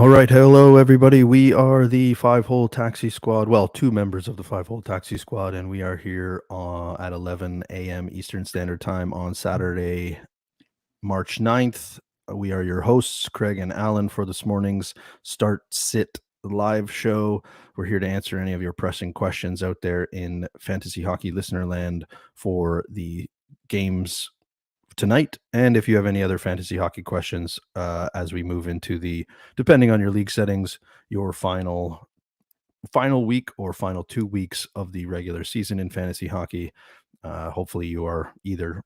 All right, hello everybody. We are the Five Hole Taxi Squad. Well, two members of the Five Hole Taxi Squad, and we are here at 11 a.m. Eastern Standard Time on Saturday, March 9th. We are your hosts, Craig and Alan, for this morning's Start Sit live show. We're here to answer any of your pressing questions out there in fantasy hockey listener land for the games tonight. And if you have any other fantasy hockey questions as we move into depending on your league settings, your final week or final 2 weeks of the regular season in fantasy hockey. Hopefully you are either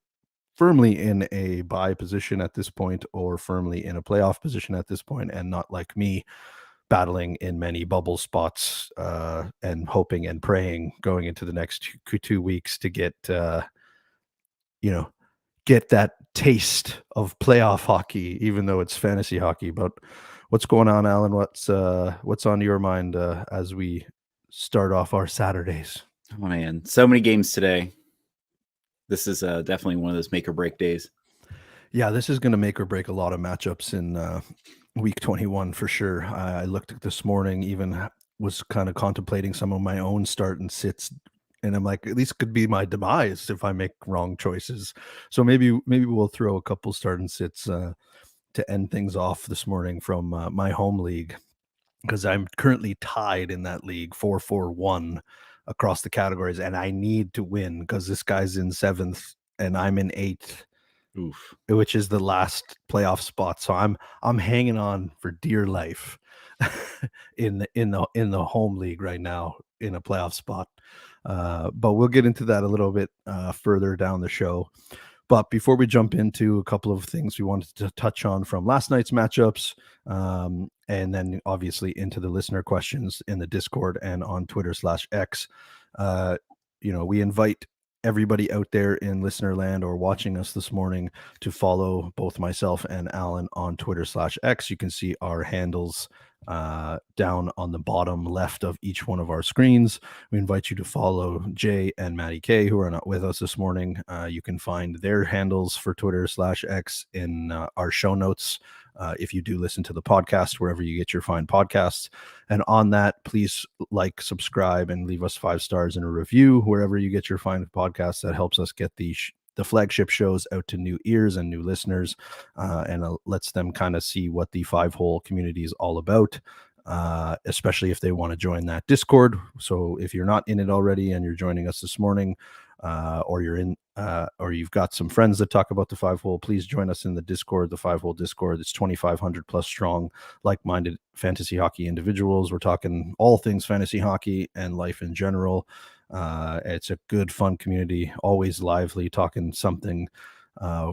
firmly in a bye position at this point or firmly in a playoff position at this point, and not like me battling in many bubble spots and hoping and praying going into the next 2 weeks to get get that taste of playoff hockey, even though it's fantasy hockey. But what's going on, Alan? What's on your mind as we start off our Saturdays? Oh man, so many games today. This is definitely one of those make or break days. Yeah, this is going to make or break a lot of matchups in week 21 for sure. I looked at this morning, even was kind of contemplating some of my own start and sits, and I'm like, at least could be my demise if I make wrong choices. So maybe we'll throw a couple start and sits to end things off this morning from my home league, because I'm currently tied in that league 4-4-1 across the categories, and I need to win because this guy's in 7th and I'm in 8th. Oof. Which is the last playoff spot. So I'm hanging on for dear life in the home league right now in a playoff spot. But we'll get into that a little bit further down the show. But before we jump into a couple of things we wanted to touch on from last night's matchups, and then obviously into the listener questions in the Discord and on Twitter/X, we invite everybody out there in listener land or watching us this morning to follow both myself and Alan on Twitter/X. You can see our handles down on the bottom left of each one of our screens. We invite you to follow Jay and Maddie K, who are not with us this morning. You can find their handles for Twitter/X in our show notes if you do listen to the podcast, wherever you get your fine podcasts. And on that, please like, subscribe, and leave us 5 stars and a review wherever you get your fine podcasts. That helps us get the flagship shows out to new ears and new listeners, and lets them kind of see what the Five Hole community is all about, especially if they want to join that Discord. So if you're not in it already and you're joining us this morning, or you're in, or you've got some friends that talk about the Five Hole, please join us in the Discord, the Five Hole Discord. It's 2,500 plus strong, like-minded fantasy hockey individuals. We're talking all things fantasy hockey and life in general. It's a good, fun community, always lively, talking something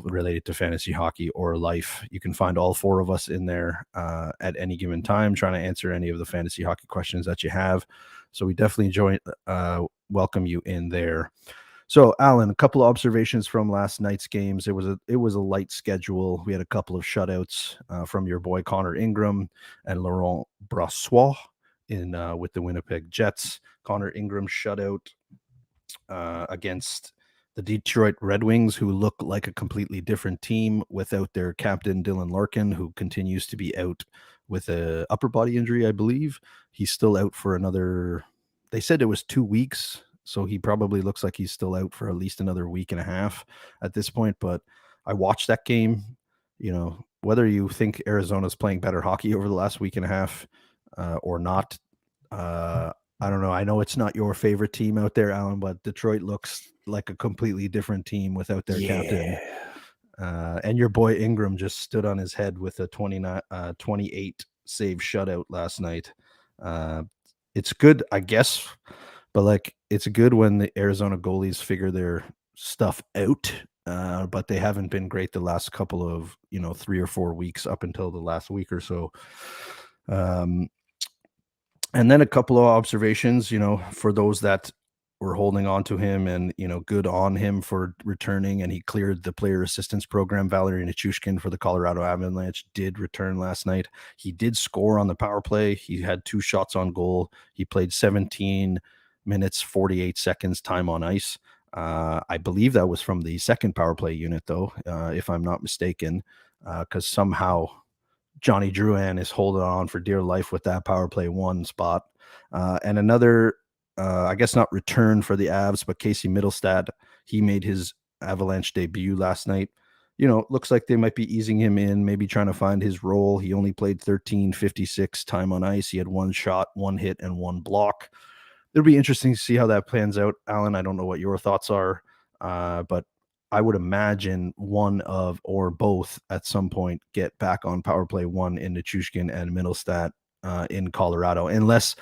related to fantasy hockey or life. You can find all 4 of us in there at any given time, trying to answer any of the fantasy hockey questions that you have. So we definitely welcome you in there. So, Alan, a couple of observations from last night's games. It was a light schedule. We had a couple of shutouts from your boy Connor Ingram and Laurent Brossoit with the Winnipeg Jets. Connor Ingram shutout against the Detroit Red Wings, who look like a completely different team without their captain Dylan Larkin, who continues to be out with a upper body injury, I believe. He's still out for another, they said it was 2 weeks. So he probably looks like he's still out for at least another week and a half at this point. But I watched that game. Whether you think Arizona's playing better hockey over the last week and a half or not, I don't know. I know it's not your favorite team out there, Alan, but Detroit looks like a completely different team without their captain. And your boy Ingram just stood on his head with a 28 save shutout last night. It's good, I guess. But it's good when the Arizona goalies figure their stuff out, but they haven't been great the last couple of 3 or 4 weeks up until the last week or so. And then a couple of observations, for those that were holding on to him, and good on him for returning, and he cleared the player assistance program. Valery Nichushkin for the Colorado Avalanche did return last night. He did score on the power play. He had 2 shots on goal. He played 17 minutes, 48 seconds time on ice. I believe that was from the second power play unit, though, if I'm not mistaken, because somehow Johnny Drouin is holding on for dear life with that power play 1 spot. And another, I guess not return for the Avs, but Casey Middlestad, he made his Avalanche debut last night. Looks like they might be easing him in, maybe trying to find his role. He only played 13:56 time on ice. He had 1 shot, 1 hit, and 1 block. It'll be interesting to see how that plans out. Alan, I don't know what your thoughts are, but I would imagine one of or both at some point get back on power play 1 in Nichushkin and Middlestat in Colorado, unless,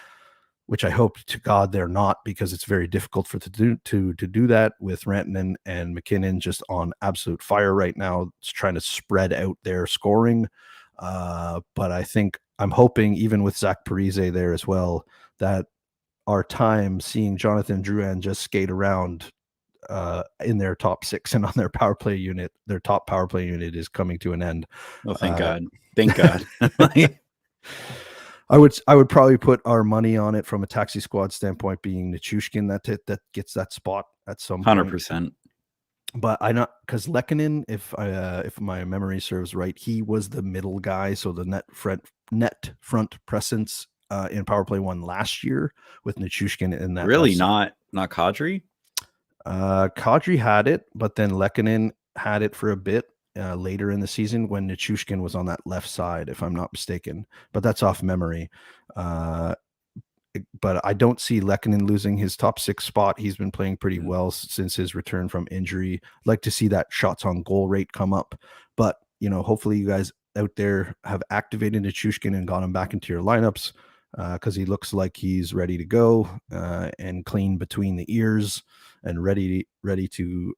which I hope to God they're not, because it's very difficult for to do that with Rantanen and McKinnon just on absolute fire right now. It's trying to spread out their scoring. But I'm hoping, even with Zach Parise there as well, that our time seeing Jonathan Drouin just skate around in their top 6 and on their power play unit, their top power play unit, is coming to an end. Oh, thank God. Thank God. I would probably put our money on it from a taxi squad standpoint being Nichushkin that gets that spot at some 100%. But I not, because Lehkonen, if my memory serves right, he was the middle guy, so the net front presence in power play 1 last year with Nichushkin in that. Really, not Kadri? Kadri had it, but then Lehkonen had it for a bit later in the season when Nichushkin was on that left side, if I'm not mistaken. But that's off memory. But I don't see Lehkonen losing his top 6 spot. He's been playing pretty well since his return from injury. I'd like to see that shots on goal rate come up. But, hopefully you guys out there have activated Nichushkin and got him back into your lineups, because he looks like he's ready to go and clean between the ears and ready to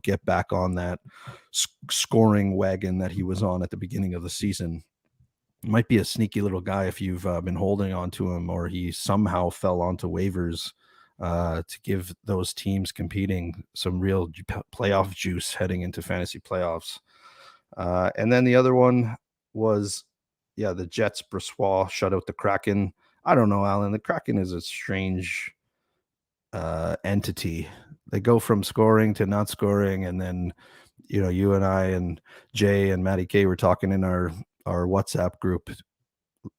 get back on that scoring wagon that he was on at the beginning of the season. Might be a sneaky little guy if you've been holding on to him, or he somehow fell onto waivers to give those teams competing some real playoff juice heading into fantasy playoffs. And then the other one was, the Jets. Brossoit shut out the Kraken. I don't know, Alan. The Kraken is a strange entity. They go from scoring to not scoring, and then you and I and Jay and Matty K were talking in our WhatsApp group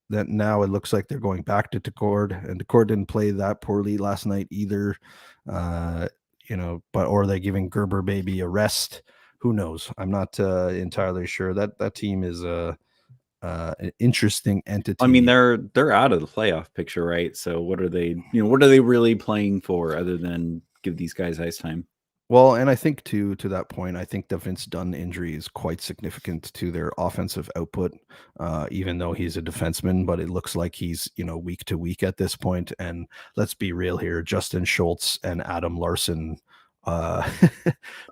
that now it looks like they're going back to Decord, and Decord didn't play that poorly last night either. Or are they giving Gerber baby a rest? Who knows? I'm not entirely sure. That team is an interesting entity. I mean, they're out of the playoff picture, right? So what are they? What are they really playing for other than give these guys ice time? Well, and I think to that point, I think the Vince Dunn injury is quite significant to their offensive output, even though he's a defenseman. But it looks like he's week to week at this point. And let's be real here: Justin Schultz and Adam Larson are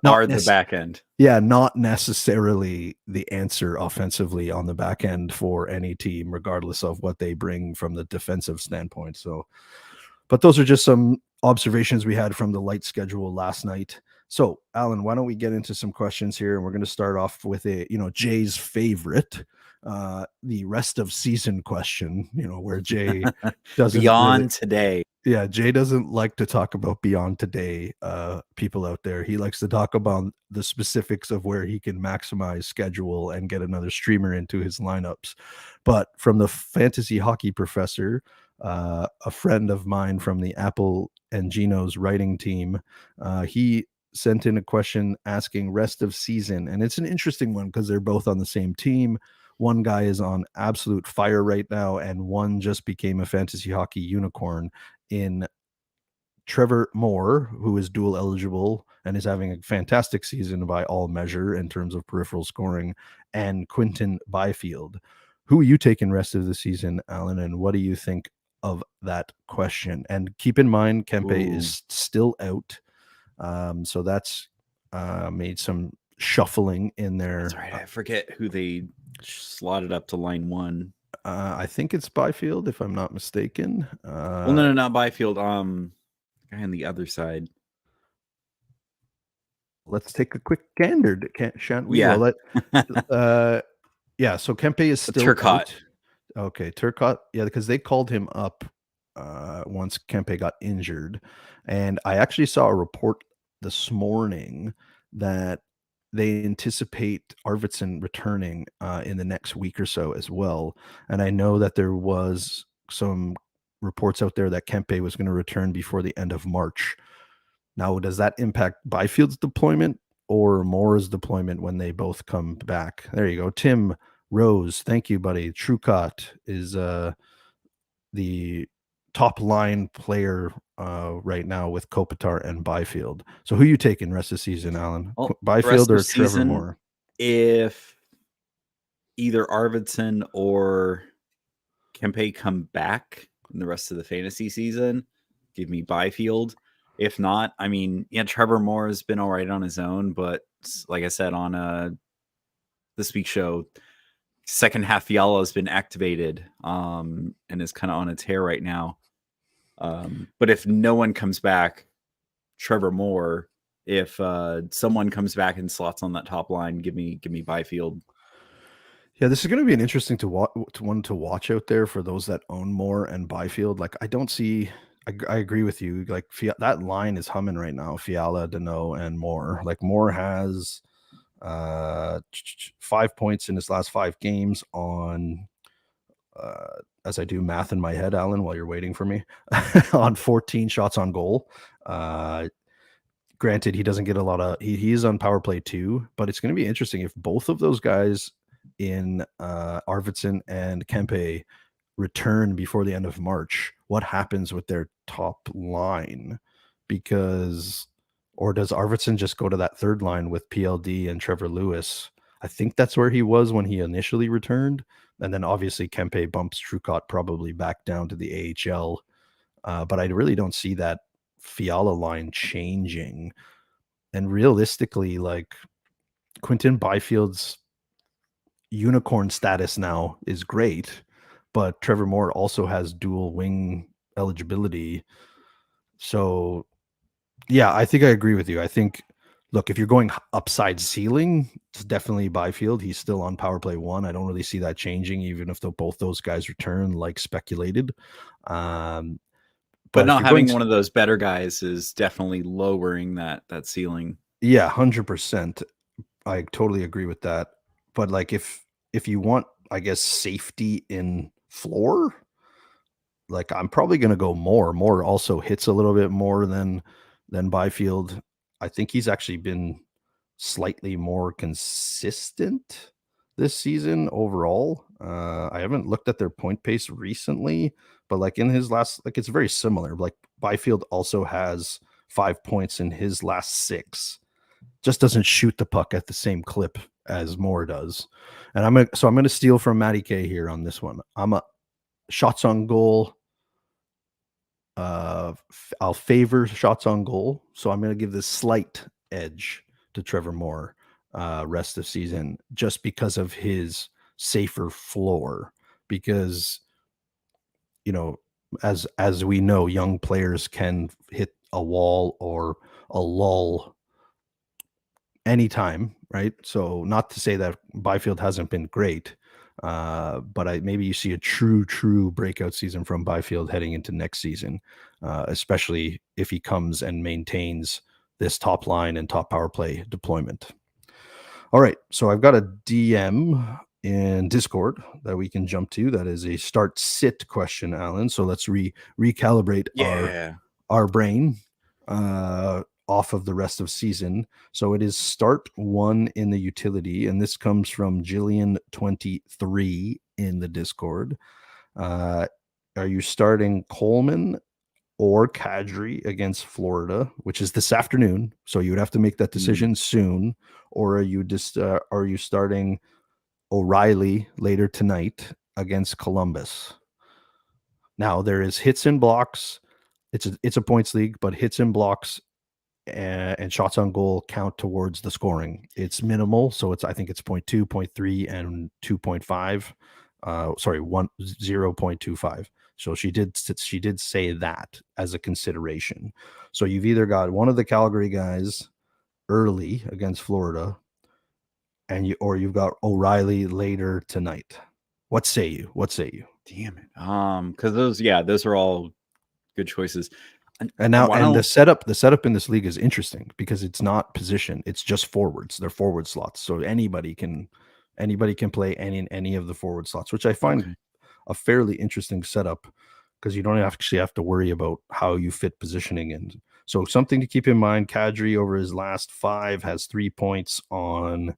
the back end. Yeah, not necessarily the answer offensively on the back end for any team, regardless of what they bring from the defensive standpoint. So, but those are just some observations we had from the light schedule last night. So, Alan, why don't we get into some questions here? And we're going to start off with Jay's favorite, the rest of season question, where Jay doesn't beyond today. Yeah, Jay doesn't like to talk about beyond today, people out there. He likes to talk about the specifics of where he can maximize schedule and get another streamer into his lineups. But from the fantasy hockey professor, a friend of mine from the Apple and Gino's writing team, he sent in a question asking rest of season. And it's an interesting one because they're both on the same team. One guy is on absolute fire right now, and one just became a fantasy hockey unicorn in Trevor Moore, who is dual eligible and is having a fantastic season by all measure in terms of peripheral scoring, and Quinton Byfield. Who are you taking rest of the season, Alan, and what do you think of that question? And keep in mind, Kempe is still out. So that's made some shuffling in there. That's right. I forget who they slotted up to line 1. I think it's Byfield, if I'm not mistaken. Well, no, not Byfield. Guy on the other side. Let's take a quick gander, shan't we? Yeah. Yeah. So Kempe is still Turcotte. Out. Okay, Turcotte. Yeah, because they called him up once Kempe got injured, and I actually saw a report this morning that they anticipate Arvidsson returning in the next week or so as well. And I know that there was some reports out there that Kempe was going to return before the end of March. Now, does that impact Byfield's deployment or Moore's deployment when they both come back? There you go. Tim Rose, thank you, buddy. Trucott is the top line player right now with Kopitar and Byfield. So who you taking rest of the season, Alan? Well, Byfield or Trevor Moore? If either Arvidsson or Kempe come back in the rest of the fantasy season, give me Byfield. If not, I mean, yeah, Trevor Moore has been all right on his own, but like I said on this week's show, second half Fiala has been activated and is kind of on a tear right now. But if no one comes back, Trevor Moore. If someone comes back and slots on that top line, give me Byfield. Yeah, this is going to be an interesting one to watch out there for those that own Moore and Byfield. Like, I don't see. I agree with you. Like, that line is humming right now. Fiala, Danault, and Moore. Like, Moore has 5 points in his last 5 games on. As I do math in my head, Alan, while you're waiting for me, on 14 shots on goal. Granted, he doesn't get a lot of. He is on power play too, but it's going to be interesting if both of those guys in Arvidsson and Kempe return before the end of March. What happens with their top line? Because, or does Arvidsson just go to that third line with PLD and Trevor Lewis? I think that's where he was when he initially returned. And then obviously Kempe bumps Trucott probably back down to the AHL. But I really don't see that Fiala line changing. And realistically, like, Quinton Byfield's unicorn status now is great, but Trevor Moore also has dual wing eligibility. So yeah, I think I agree with you. I think, look, if you're going upside ceiling, it's definitely Byfield. He's still on power play 1. I don't really see that changing, even if both those guys return like speculated. But not having one of those better guys is definitely lowering that ceiling. Yeah, 100%. I totally agree with that. But like, if you want, I guess, safety in floor, like, I'm probably going to go Moore. Moore also hits a little bit more than Byfield. I think he's actually been slightly more consistent this season overall. I haven't looked at their point pace recently, but like in his last, like, it's very similar. Like, Byfield also has 5 points in his last 6. Just doesn't shoot the puck at the same clip as Moore does. And I'm going to steal from Matty K here on this one. I'm a shots on goal. I'll favor shots on goal. So I'm going to give this slight edge to Trevor Moore rest of season, just because of his safer floor. Because, you know, as we know, young players can hit a wall or a lull anytime, right? So not to say that Byfield hasn't been great, but maybe you see a true breakout season from Byfield heading into next season, especially if he comes and maintains this top line and top power play deployment. All right, so I've got a DM in Discord that we can jump to. That is a start-sit question, Alan. So let's recalibrate our brain off of the rest of season. So it is start 1 in the utility, and this comes from Jillian23 in the Discord. Are you starting Coleman or Kadri against Florida, which is this afternoon? So you would have to make that decision soon. Or are you starting O'Reilly later tonight against Columbus? Now, there is hits and blocks. It's a points league, but hits and blocks and shots on goal count towards the scoring. It's minimal, so I think it's 0.2, 0.3, and 2.5. 0.25. So she did say that as a consideration. So you've either got one of the Calgary guys early against Florida, or you've got O'Reilly later tonight. What say you? Damn it. Because those are all good choices. And now, why and don't the setup in this league is interesting because it's not position; it's just forwards. They're forward slots, so anybody can play any of the forward slots, which I find okay. a fairly interesting setup because you don't actually have to worry about how you fit positioning in. So something to keep in mind: Kadri over his last 5 has 3 points on,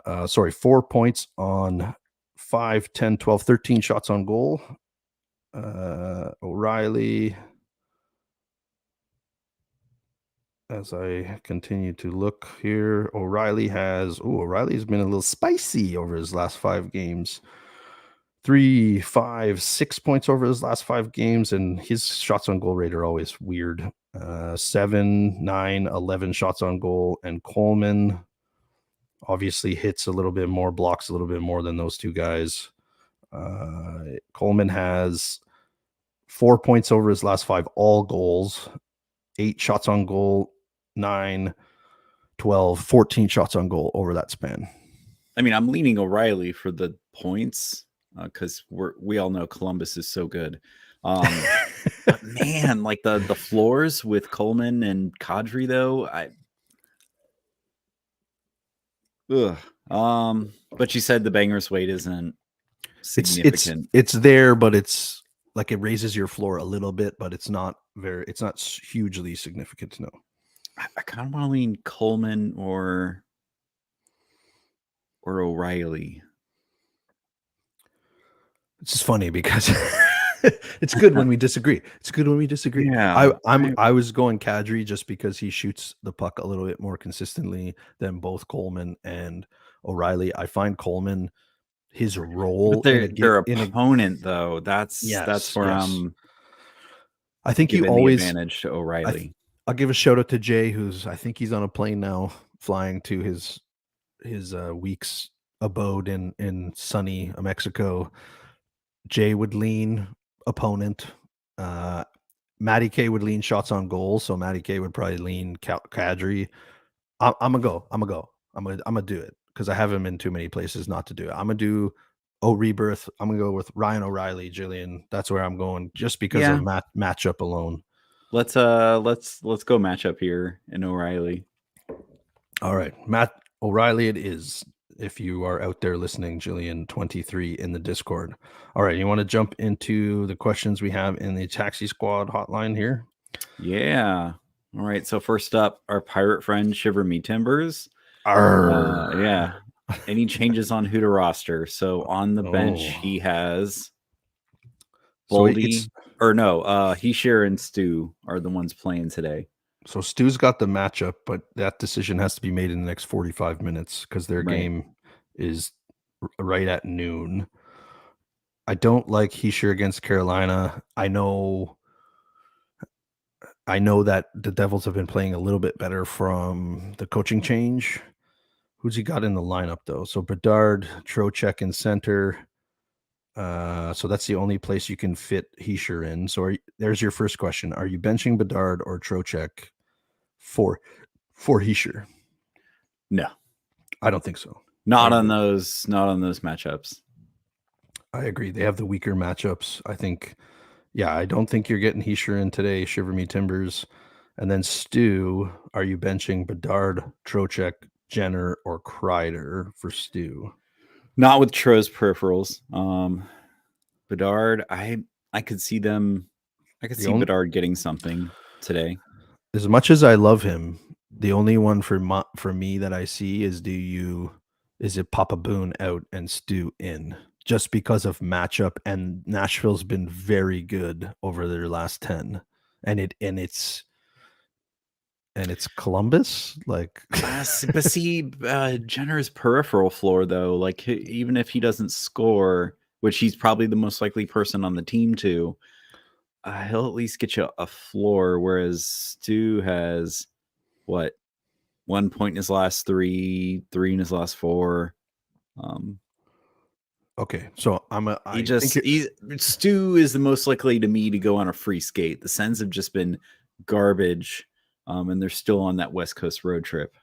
4 points on 5, 10, 12, 13 shots on goal. O'Reilly, as I continue to look here, O'Reilly's been a little spicy over his last 5 games. 3, 5, 6 points over his last 5 games, and his shots on goal rate are always weird. 7, 9, 11 shots on goal, and Coleman obviously hits a little bit more, blocks a little bit more than those two guys. Coleman has 4 points over his last 5 all goals, 8 shots on goal, 9, 12, 14 shots on goal over that span. I mean, I'm leaning O'Reilly for the points because we all know Columbus is so good. But man, like the floors with Coleman and Kadri though, but you said the Bangers weight isn't significant. It's there, but it's like it raises your floor a little bit, but it's not hugely significant. No. I kind of want to lean Coleman or O'Reilly. It's just funny because it's good when we disagree. It's good when we disagree. Yeah, I was going Kadri just because he shoots the puck a little bit more consistently than both Coleman and O'Reilly. I find Coleman, his role but their opponent though, that's where yes. I'm I think you giving the always advantage to O'Reilly. I'll give a shout out to Jay, who's I think he's on a plane now, flying to his week's abode in sunny Mexico. Jay would lean opponent. Matty K would lean shots on goal, so Matty K would probably lean Kadri. I'm gonna go. I'm gonna do it because I have him in too many places not to do it. I'm gonna do Rebirth. I'm gonna go with Ryan O'Reilly, Jillian. That's where I'm going, just because of matchup alone. Let's go matchup here in O'Reilly. All right, Matt O'Reilly. It is. If you are out there listening, Jillian 23 in the Discord. All right, you want to jump into the questions we have in the Taxi Squad hotline here? Yeah. All right. So first up, our pirate friend Shiver Me Timbers. Yeah. Any changes on who to roster? So on the bench, he has Boldy, Hischier and Stu are the ones playing today. So Stu's got the matchup, but that decision has to be made in the next 45 minutes because their game is right at noon. I don't like Hischier against Carolina. I know that the Devils have been playing a little bit better from the coaching change. Who's he got in the lineup though? So Bedard, Trocheck in center. So that's the only place you can fit Hischier in. So there's your first question: are you benching Bedard or Trocheck for Hischier? No, I don't think so. Not on those matchups. I agree. They have the weaker matchups. I think. Yeah, I don't think you're getting Hischier in today. Shiver Me Timbers. And then Stu, are you benching Bedard, Trocheck, Jenner, or Kreider for Stu? Not with Tro's peripherals. Bedard, I could see them. I could see Bedard getting something today. As much as I love him, the only one for me that I see is is it Papa Boone out and Stu in? Just because of matchup, and Nashville's been very good over their last 10, and it's Columbus, like. But see, Jenner's peripheral floor though, like even if he doesn't score, which he's probably the most likely person on the team to, he'll at least get you a floor. Whereas Stu has 1 point in his last 3 in his last 4. Okay, so Stu is the most likely to me to go on a free skate. The Sens have just been garbage, and they're still on that West Coast road trip.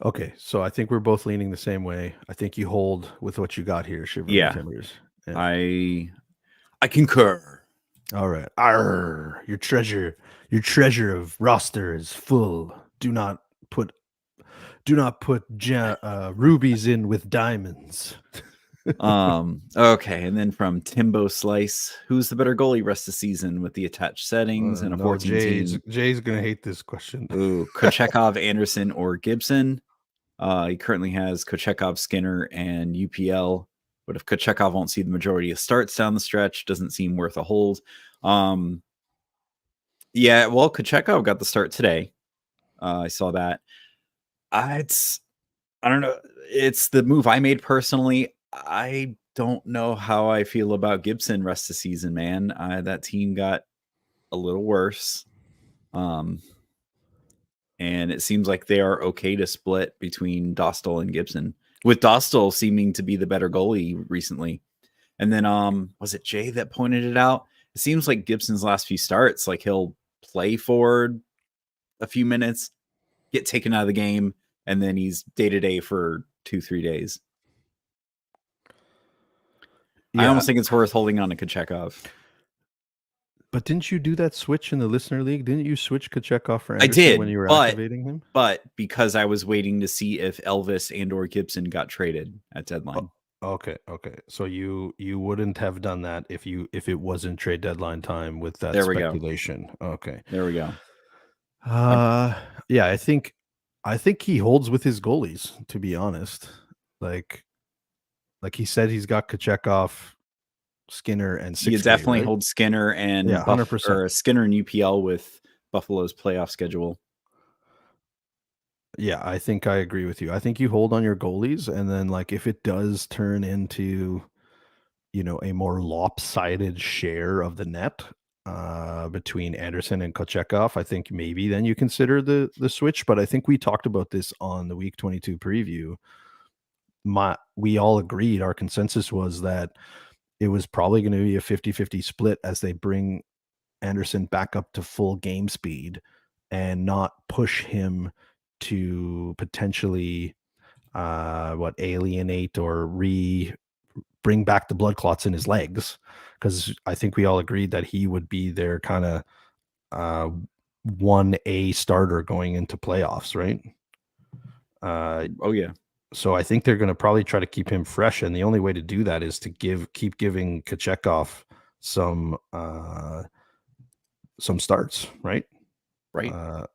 Okay, so I think we're both leaning the same way. I think you hold with what you got here, Shiver Yeah, Timbers. I concur. All right. Arr, your treasure of roster is full. Put do not put rubies in with diamonds. Okay, and then from Timbo Slice, who's the better goalie rest of the season with the attached settings and a No, 14 team? Jay's gonna hate this question. Ooh, Kochekov, Anderson, or Gibson. He currently has Kochekov, Skinner, and UPL. But if Kochekov won't see the majority of starts down the stretch, doesn't seem worth a hold. Yeah, well, Kochekov got the start today. I saw that. I don't know. It's the move I made personally. I don't know how I feel about Gibson rest of the season, man. That team got a little worse. And it seems like they are okay to split between Dostal and Gibson, with Dostal seeming to be the better goalie recently. And then was it Jay that pointed it out? It seems like Gibson's last few starts, like he'll play for a few minutes, get taken out of the game, and then he's day-to-day for 2-3 days. Yeah. I almost think it's worth holding on to Kochekov. But didn't you do that switch in the listener league? Didn't you switch Kochekov for Anderson when you were activating him? But because I was waiting to see if Elvis and or Gibson got traded at deadline. Okay. So you wouldn't have done that if it wasn't trade deadline time with that speculation. Okay. There we go. Yeah, I think he holds with his goalies, to be honest. Like he said, he's got Kochekov, Skinner, and 6K, you definitely right? hold Skinner and 100%. Or Skinner and UPL with Buffalo's playoff schedule. Yeah, I think I agree with you. I think you hold on your goalies, and then like if it does turn into, a more lopsided share of the net between Anderson and Kochekov, I think maybe then you consider the switch. But I think we talked about this on the Week 22 preview. We all agreed, our consensus was that it was probably going to be a 50-50 split as they bring Anderson back up to full game speed and not push him to potentially alienate or bring back the blood clots in his legs, because I think we all agreed that he would be their kind of 1A starter going into playoffs, right? Oh yeah. So I think they're going to probably try to keep him fresh, and the only way to do that is to keep giving Kochekov some starts, right? Right. Yeah,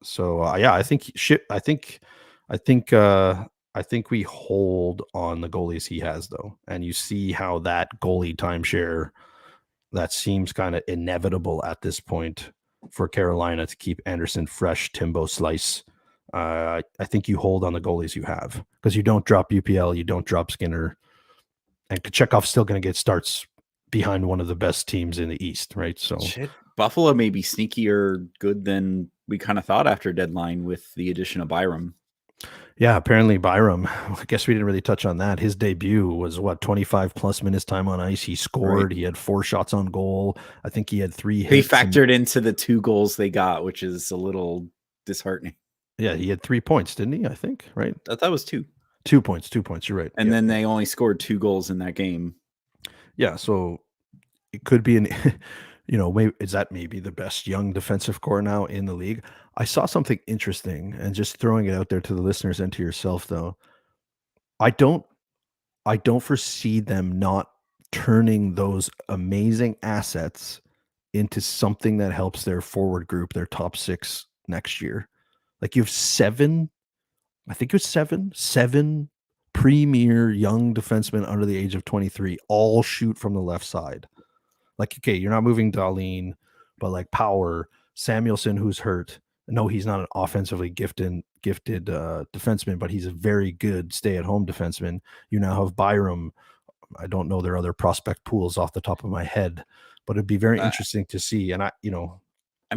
I think we hold on the goalies he has, though, and you see how that goalie timeshare, that seems kind of inevitable at this point for Carolina to keep Anderson fresh, Timbo Slice. I think you hold on the goalies you have, because you don't drop UPL, you don't drop Skinner, and Kochekov's still going to get starts behind one of the best teams in the East, right? So Buffalo may be sneakier good than we kind of thought after deadline with the addition of Byram. Yeah, apparently Byram, I guess we didn't really touch on that. His debut was 25 plus minutes time on ice. He scored. Right. He had 4 shots on goal. I think he had 3 hits. He factored into the 2 goals they got, which is a little disheartening. Yeah, he had 3 points, didn't he? I think, right? I thought it was 2. 2 points. You're right. And then they only scored 2 goals in that game. Yeah, so it could be maybe the best young defensive core now in the league. I saw something interesting, and just throwing it out there to the listeners and to yourself, though. I don't foresee them not turning those amazing assets into something that helps their forward group, their top 6 next year. Like, you have 7 premier young defensemen under the age of 23, all shoot from the left side. Like, okay, you're not moving Dahlin, but like Power, Samuelson, who's hurt. No, he's not an offensively gifted defenseman, but he's a very good stay-at-home defenseman. You now have Byram. I don't know their other prospect pools off the top of my head, but it'd be very interesting to see. And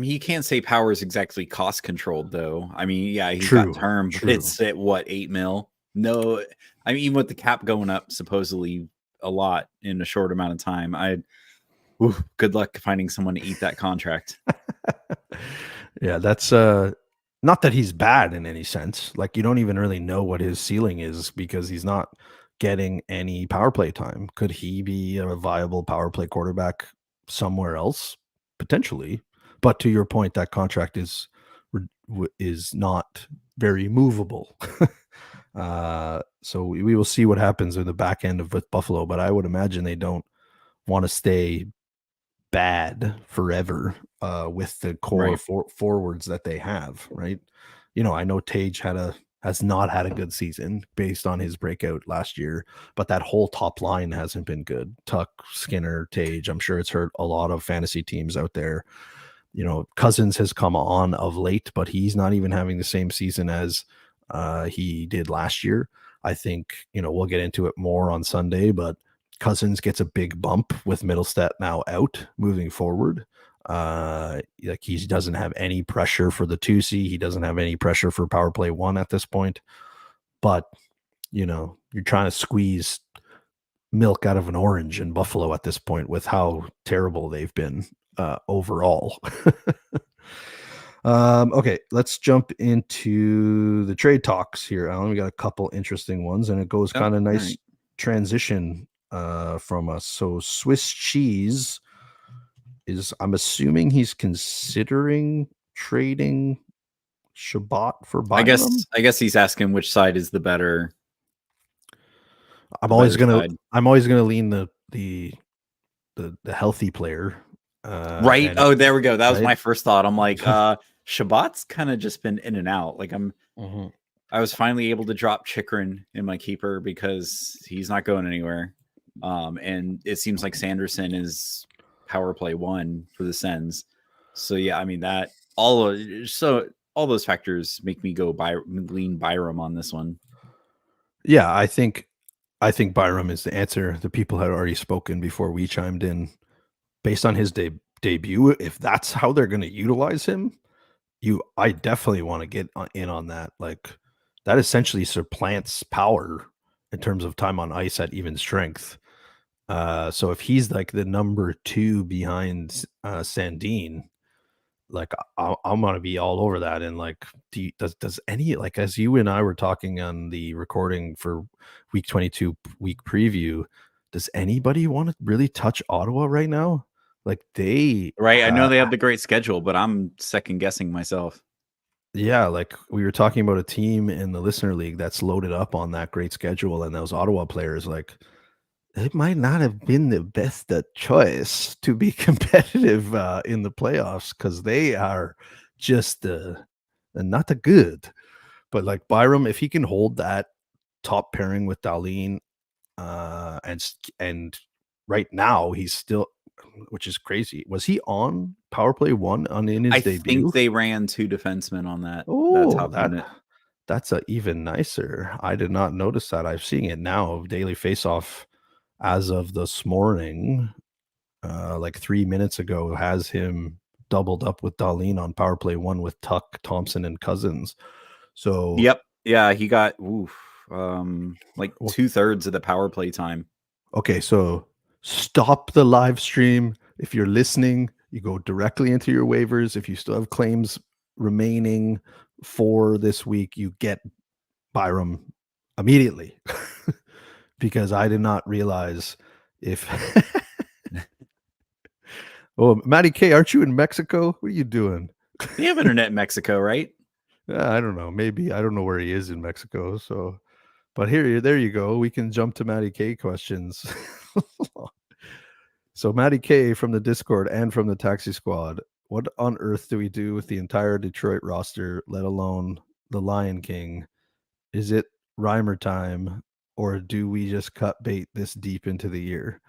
you can't say Power is exactly cost controlled, though. I mean, yeah, he's got term, but it's at what, $8 million? No, I mean, even with the cap going up supposedly a lot in a short amount of time, good luck finding someone to eat that contract. Yeah, that's not that he's bad in any sense. Like, you don't even really know what his ceiling is because he's not getting any power play time. Could he be a viable power play quarterback somewhere else? potentially. But to your point, that contract is not very movable. So we will see what happens in the back end of Buffalo, but I would imagine they don't want to stay bad forever with the core forwards that they have, right? I know Tage has not had a good season based on his breakout last year, but that whole top line hasn't been good. Tuck, Skinner, Tage, I'm sure it's hurt a lot of fantasy teams out there. Cousins has come on of late, but he's not even having the same season as he did last year. I think, we'll get into it more on Sunday, but Cousins gets a big bump with Middlestat now out moving forward. Like he doesn't have any pressure for the 2C. He doesn't have any pressure for power play 1 at this point. But, you're trying to squeeze milk out of an orange in Buffalo at this point with how terrible they've been overall. Okay, let's jump into the trade talks here, Alan. We got a couple interesting ones, and it goes kind of nice transition from us. So Swiss Cheese I'm assuming he's considering trading Shabbat for Byram. I guess he's asking which side is the better. I'm always gonna lean the healthy player. Right. Oh, there we go. That was my first thought. I'm like, Shabbat's kind of just been in and out. Like I was finally able to drop Chikrin in my keeper because he's not going anywhere. And it seems like Sanderson is power play 1 for the Sens. So yeah, I mean that all those factors make me go lean Byram on this one. Yeah, I think Byram is the answer. The people had already spoken before we chimed in. Based on his debut, if that's how they're going to utilize him, I definitely want to get in on that. Like that essentially supplants Power in terms of time on ice at even strength. So if he's like the number 2 behind Sandin, like I'm gonna be all over that. And like, does any, like, as you and I were talking on the recording for week 22 week preview, does anybody want to really touch Ottawa right now? Like I know they have the great schedule, but I'm second guessing myself. Yeah, like we were talking about a team in the listener league that's loaded up on that great schedule, and those Ottawa players, like, it might not have been the best choice to be competitive in the playoffs because they are just not the good. But like Byram, if he can hold that top pairing with Dahlin, and right now he's still, which is crazy. Was he on power play 1 in his debut? I think they ran 2 defensemen on that. Oh, that's a even nicer. I did not notice that. I'm seeing it now. Daily Faceoff as of this morning, like 3 minutes ago, has him doubled up with Dahlin on power play 1 with Tuck, Thompson, and Cousins. So yep, yeah, he got like 2/3 of the power play time. Okay, so stop the live stream. If you're listening, you go directly into your waivers. If you still have claims remaining for this week, you get Byram immediately. Because I did not realize if Oh, Matty K, aren't you in Mexico? What are you doing? You have internet in Mexico, right? I don't know. Maybe. I don't know where he is in Mexico. So, but there you go. We can jump to Matty K questions. So Matty K from the Discord and from the Taxi Squad, what on earth do we do with the entire Detroit roster, let alone the Lion King? Is it Reimer time, or do we just cut bait this deep into the year?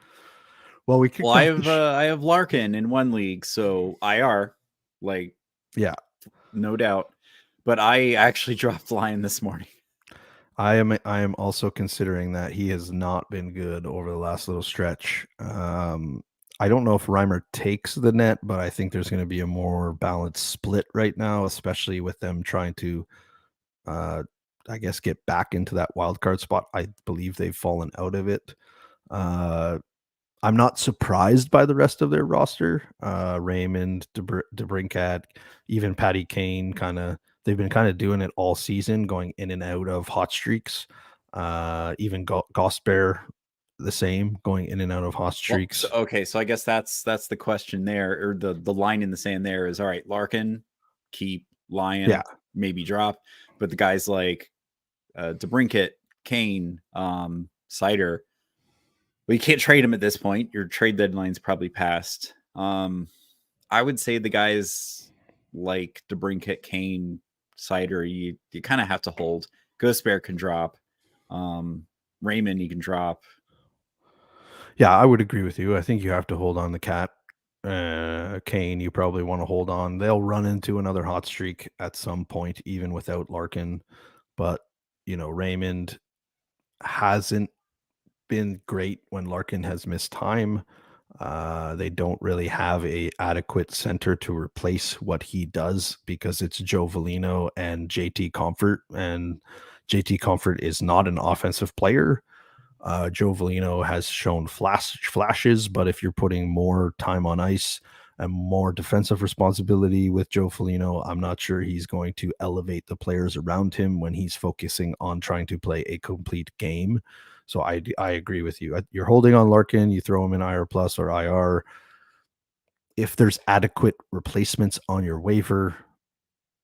Well, I have Larkin in one league, so IR, like, yeah, no doubt. But I actually dropped Lion this morning. I am also considering that. He has not been good over the last little stretch. I don't know if Reimer takes the net, but I think there's going to be a more balanced split right now, especially with them trying to, I guess, get back into that wild card spot. I believe they've fallen out of it. I'm not surprised by the rest of their roster. Raymond, DeBrincat, even Patty Kane, they've been kind of doing it all season, going in and out of hot streaks. Even Gosper, the same, going in and out of hot Well, streaks? so I guess that's the question there, or the line in the sand there is, all right, Larkin, keep, Yeah, Lion, maybe drop, but the guys like DeBrincat, Kane, Cider, well, you can't trade him at this point. Your trade deadline's probably passed. I would say the guys like DeBrincat, Kane, Cider, you kind of have to hold. Ghost Bear can drop. Raymond, you can drop. yeah, I would agree with you. I think you have to hold on the cat. Kane, you probably want to hold on. They'll run into another hot streak at some point, even without Larkin. But Raymond hasn't been great when Larkin has missed time. They don't really have a adequate center to replace what he does because it's Joe Velino and JT Comfort, and JT Comfort is not an offensive player. Joe Velino has shown flashes, but if you're putting more time on ice and more defensive responsibility with Joe Velino, I'm not sure he's going to elevate the players around him when he's focusing on trying to play a complete game. So I agree with you. You're holding on Larkin, you throw him in IR plus or IR. If there's adequate replacements on your waiver,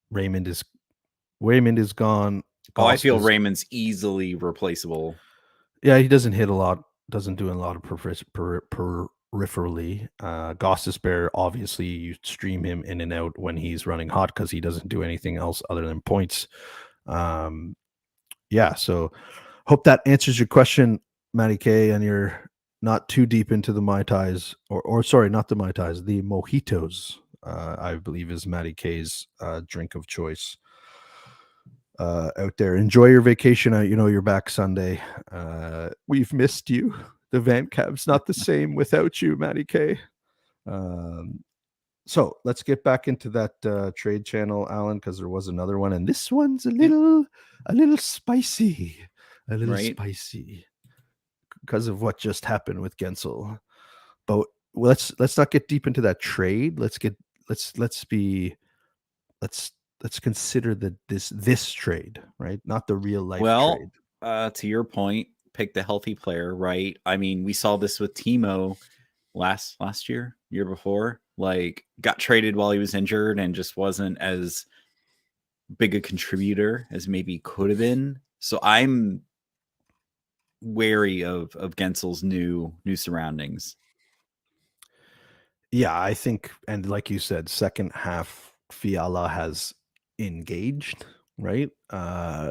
Raymond is gone. Oh, I Goss feel is Raymond's easily replaceable. Yeah, he doesn't hit a lot, doesn't do a lot of peripherally. Gostisbehere, obviously, you stream him in and out when he's running hot because he doesn't do anything else other than points. Yeah, so hope that answers your question, Matty K, and you're not too deep into the Mai Tais, or sorry, not the Mai Tais, the mojitos, I believe is Matty K's drink of choice. Out there. Enjoy your vacation. You're back Sunday. We've missed you. The Van Cab's not the same without you, Matty K. So let's get back into that trade channel, Alan, because there was another one, and this one's a little spicy, Right. Because of what just happened with Gensel. But let's not get deep into that trade. Let's consider this trade, right? Not the real life trade. To your point, pick the healthy player, right? I mean, we saw this with Timo last year before, like got traded while he was injured and just wasn't as big a contributor as maybe could have been. So I'm wary of Gensel's new surroundings. Yeah, I think, and like you said, second half Fiala has engaged, right?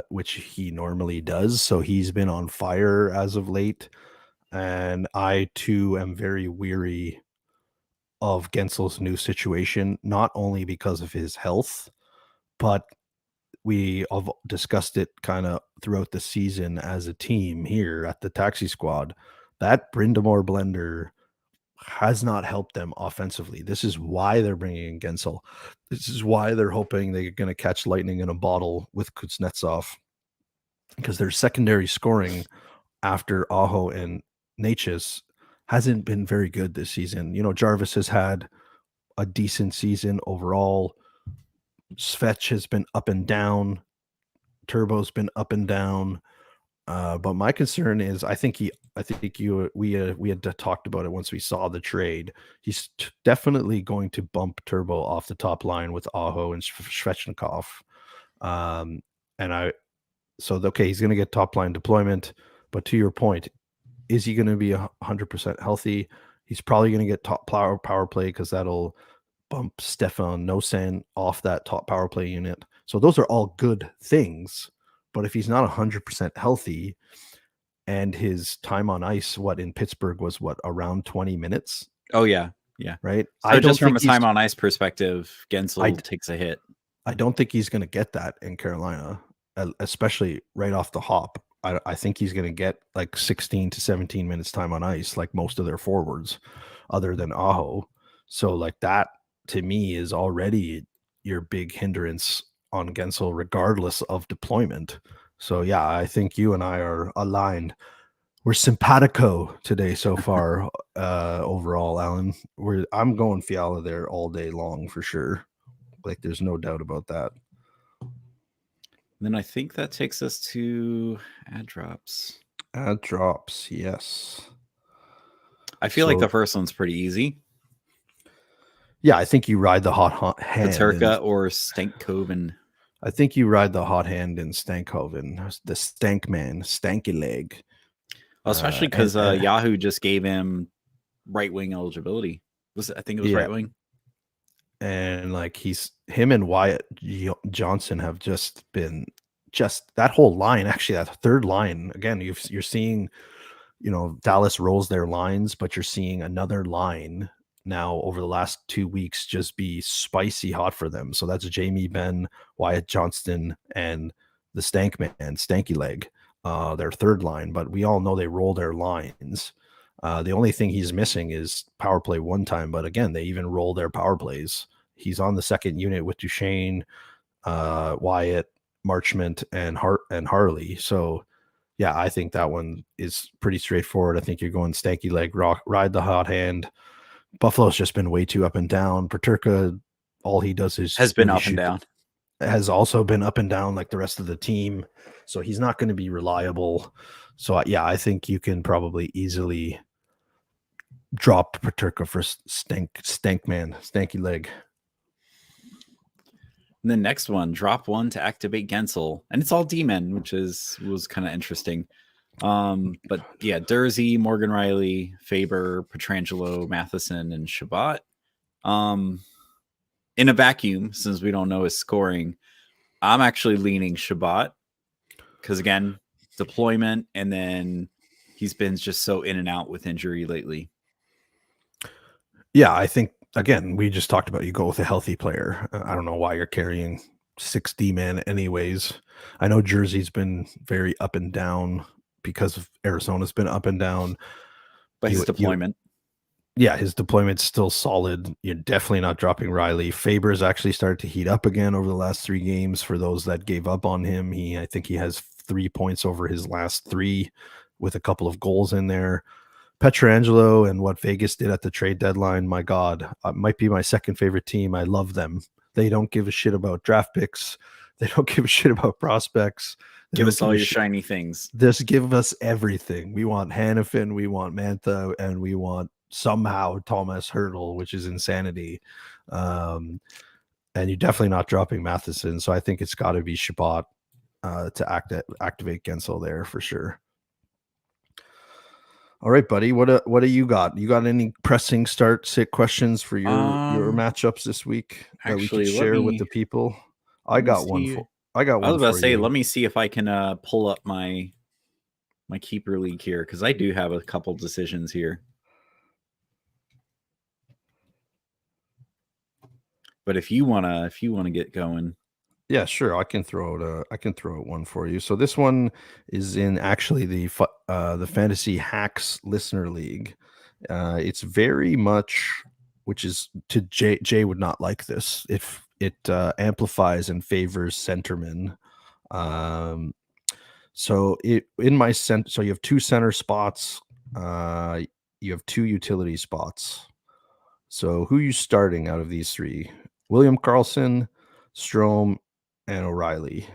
Which he normally does. So he's been on fire as of late. And I too am very weary of Gensel's new situation, not only because of his health, but we have discussed it kind of throughout the season as a team here at the Taxi Squad. That Brindamore blender has not helped them offensively. This is why they're bringing in Gensel. This is why they're hoping they're going to catch lightning in a bottle with Kuznetsov, because their secondary scoring after Aho and Natchez hasn't been very good this season. Jarvis has had a decent season overall. Svetch has been up and down. Turbo's been up and down. But my concern is, we had talked about it once we saw the trade. He's definitely going to bump Turbo off the top line with Aho and Svechnikov. He's going to get top line deployment. But to your point, is he going to be 100% healthy? He's probably going to get top power play because that'll bump Stefan Nosan off that top power play unit. So those are all good things. But if he's not 100% healthy and his time on ice, in Pittsburgh was around 20 minutes? Oh, yeah. Yeah. Right. So just from a time on ice perspective, Gensel takes a hit. I don't think he's going to get that in Carolina, especially right off the hop. I think he's going to get like 16 to 17 minutes time on ice, like most of their forwards, other than Aho. So like that to me is already your big hindrance on Gensel, regardless of deployment. So yeah, I think you and I are aligned. We're simpatico today so far. Overall, Alan, I'm going Fiala there all day long for sure. Like there's no doubt about that. Then I think that takes us to ad drops. Ad drops, yes. I feel like So the first one's pretty easy. yeah, I think you ride the hot hand. Paterka or Stankkoven. I think you ride the hot hand in Stankhoven, the stank man, stanky leg. Well, especially because Yahoo just gave him right wing eligibility. I think it was right wing. And like him and Wyatt Johnson have just been that whole line. Actually, that third line again. You're seeing, Dallas rolls their lines, but you're seeing another line now over the last 2 weeks just be spicy hot for them. So that's Jamie Benn, Wyatt Johnston, and the Stank Man, Stanky Leg, their third line. But we all know they roll their lines. The only thing he's missing is power play one time. But again, they even roll their power plays. He's on the second unit with Duchesne, Wyatt, Marchment, and Harley. So yeah, I think that one is pretty straightforward. I think you're going Stanky Leg, ride the hot hand. Buffalo's just been way too up and down. Paterka, all he does is has been up and down. Has also been up and down like the rest of the team. So he's not going to be reliable. So yeah, I think you can probably easily drop Paterka for Stanky Leg. And the next one, drop one to activate Gensel, and it's all D-men, which was kind of interesting. But yeah, Dursey, Morgan Riley, Faber, Pietrangelo, Matheson, and Shabbat. In a vacuum, since we don't know his scoring, I'm actually leaning Shabbat because again, deployment, and then he's been just so in and out with injury lately. Yeah, I think again, we just talked about you go with a healthy player. I don't know why you're carrying 6 D-men anyways. I know Jersey's been very up and down because of Arizona's been up and down. But his deployment. His deployment's still solid. You're definitely not dropping Riley. Faber's actually started to heat up again over the last 3 games. For those that gave up on him, I think he has 3 points over his last 3 with a couple of goals in there. Pietrangelo and what Vegas did at the trade deadline, my God, might be my second favorite team. I love them. They don't give a shit about draft picks. They don't give a shit about prospects. Give us all your shiny things. Just give us everything. We want Hannafin, we want Mantha, and we want somehow Thomas Hertl, which is insanity. And you're definitely not dropping Matheson. So I think it's got to be Shabbat to activate Gensel there for sure. All right, buddy. What do you got? You got any pressing sit questions for your matchups this week that we can share with the people? I got one. I was about to say, let me see if I can pull up my keeper league here because I do have a couple decisions here. But if you wanna get going. Yeah, sure. I can throw out one for you. So this one is in actually the Fantasy Hacks Listener League. It's very much, which is to Jay would not like this. If it amplifies and favors centermen. So you have 2 center spots. You have 2 utility spots. So who are you starting out of these 3? William Karlsson, Strome, and O'Reilly,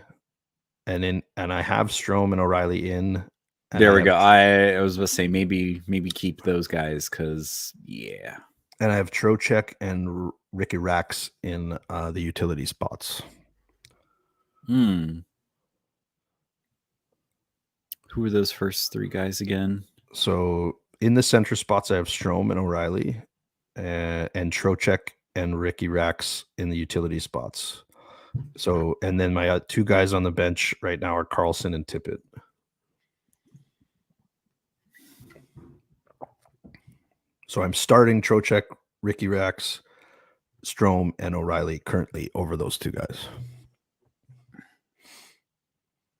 and I have Strome and O'Reilly in. There we go. I was going to say maybe keep those guys because yeah. And I have Trocheck and Ricky Rax in the utility spots. Who are those first 3 guys again? So in the center spots, I have Strome and O'Reilly, and Trocheck and Ricky Rax in the utility spots. So, and then my 2 guys on the bench right now are Karlsson and Tippett. So I'm starting Trocheck, Ricky Rax, Strome, and O'Reilly currently over those 2 guys.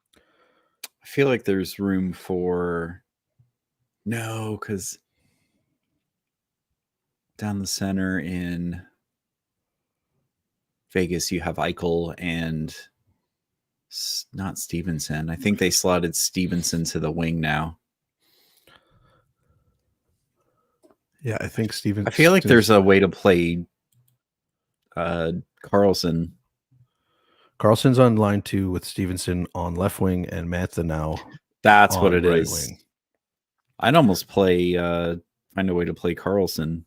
I feel like there's room for because down the center in Vegas, you have Eichel and not Stevenson. I think they slotted Stevenson to the wing now. Yeah, I think Stevenson. I feel like there's a way to play Karlsson. Karlsson's on line 2 with Stevenson on left wing and Mantha now. That's what it is. Wing. I'd almost play find a way to play Carlson.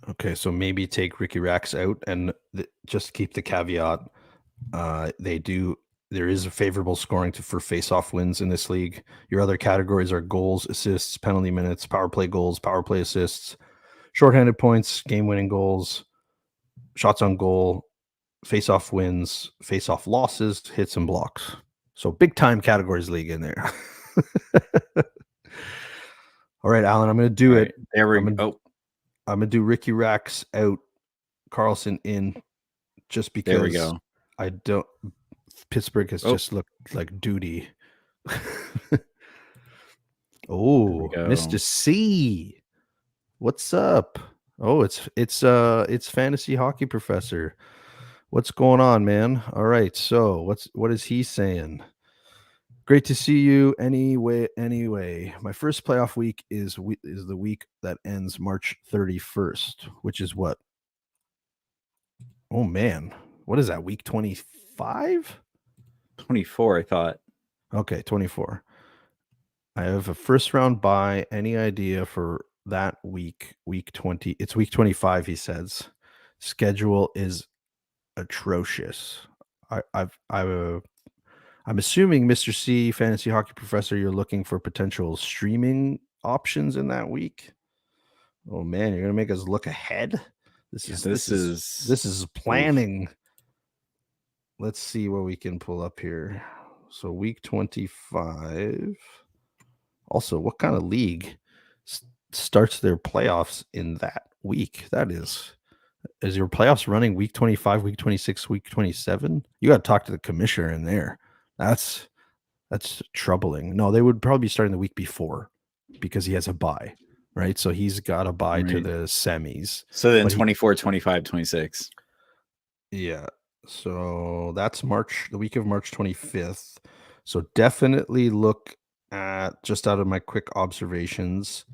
Okay, so maybe take Ricky Rax out and just keep the caveat. There is a favorable scoring for face-off wins in this league. Your other categories are goals, assists, penalty minutes, power play goals, power play assists, shorthanded points, game-winning goals, shots on goal, face-off wins, face-off losses, hits and blocks. So big-time categories league in there. All right, Alan, I'm going to do it. There we go. I'm going to do Ricky Rax out, Carlson in, just because there we go. I don't. Pittsburgh has just looked like duty. Oh, Mr. C, what's up? Oh, it's Fantasy Hockey Professor. What's going on, man? All right, so what is he saying? Great to see you. Anyway, my first playoff week is the week that ends March 31st, which is what? Oh man, what is that? Week 25? 24, I thought. Okay, 24. I have a first round bye. Any idea for that week? Week 20. It's week 25, he says. Schedule is atrocious. I'm assuming, Mr. C, Fantasy Hockey Professor, you're looking for potential streaming options in that week. Oh man, you're gonna make us look ahead. This is planning. Oof. Let's see what we can pull up here. So week 25. Also, what kind of league starts their playoffs in that week? Is your playoffs running week 25, week 26, week 27? You got to talk to the commissioner in there. That's troubling. No, they would probably be starting the week before because he has a bye, right? So he's got a bye to the semis. So then 24, 25, 26. Yeah. So that's the week of March 25th. So definitely look at, just out of my quick observations.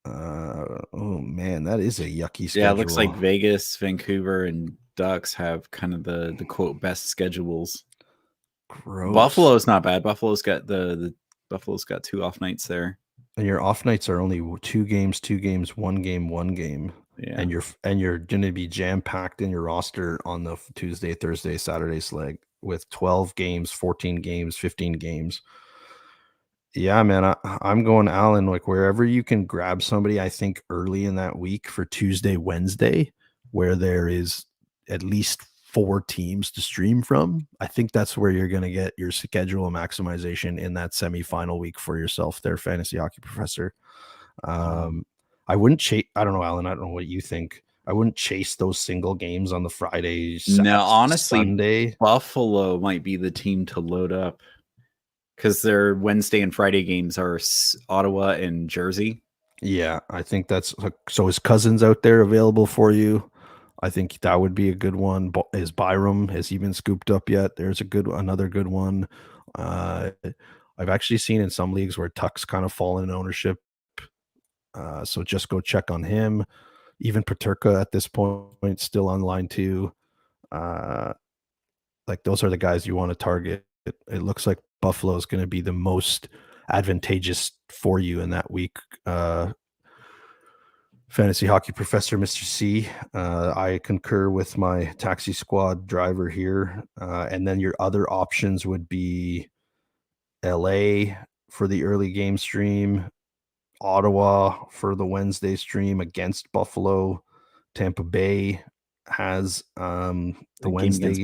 Oh man, that is a yucky schedule. Yeah, it looks like Vegas, Vancouver, and Ducks have kind of the quote best schedules. Gross. Buffalo's not bad. Buffalo's got Buffalo's got 2 off nights there. And your off nights are only 2 games, 1 game. Yeah. And you're going to be jam-packed in your roster on the Tuesday, Thursday, Saturday slate with 12 games, 14 games, 15 games. Yeah, man, I'm going Allen, like wherever you can grab somebody, I think early in that week for Tuesday, Wednesday, where there is at least 4 teams to stream from. I think that's where you're going to get your schedule maximization in that semifinal week for yourself there, Fantasy Hockey Professor. I wouldn't chase. I don't know, Alan. I don't know what you think. I wouldn't chase those single games on the Friday. No, honestly, Sunday. Buffalo might be the team to load up because their Wednesday and Friday games are Ottawa and Jersey. Yeah, I think that's so. His Cousins out there available for you. I think that would be a good one. Is Byram, has he been scooped up yet? There's another good one. I've actually seen in some leagues where Tuck's kind of fallen in ownership. So just go check on him. Even Paterka at this point still on line 2. Like those are the guys you want to target. It looks like Buffalo is going to be the most advantageous for you in that week. Fantasy Hockey Professor, Mr. C. I concur with my taxi squad driver here. And then your other options would be LA for the early game stream, Ottawa for the Wednesday stream against Buffalo. Tampa Bay has the Wednesday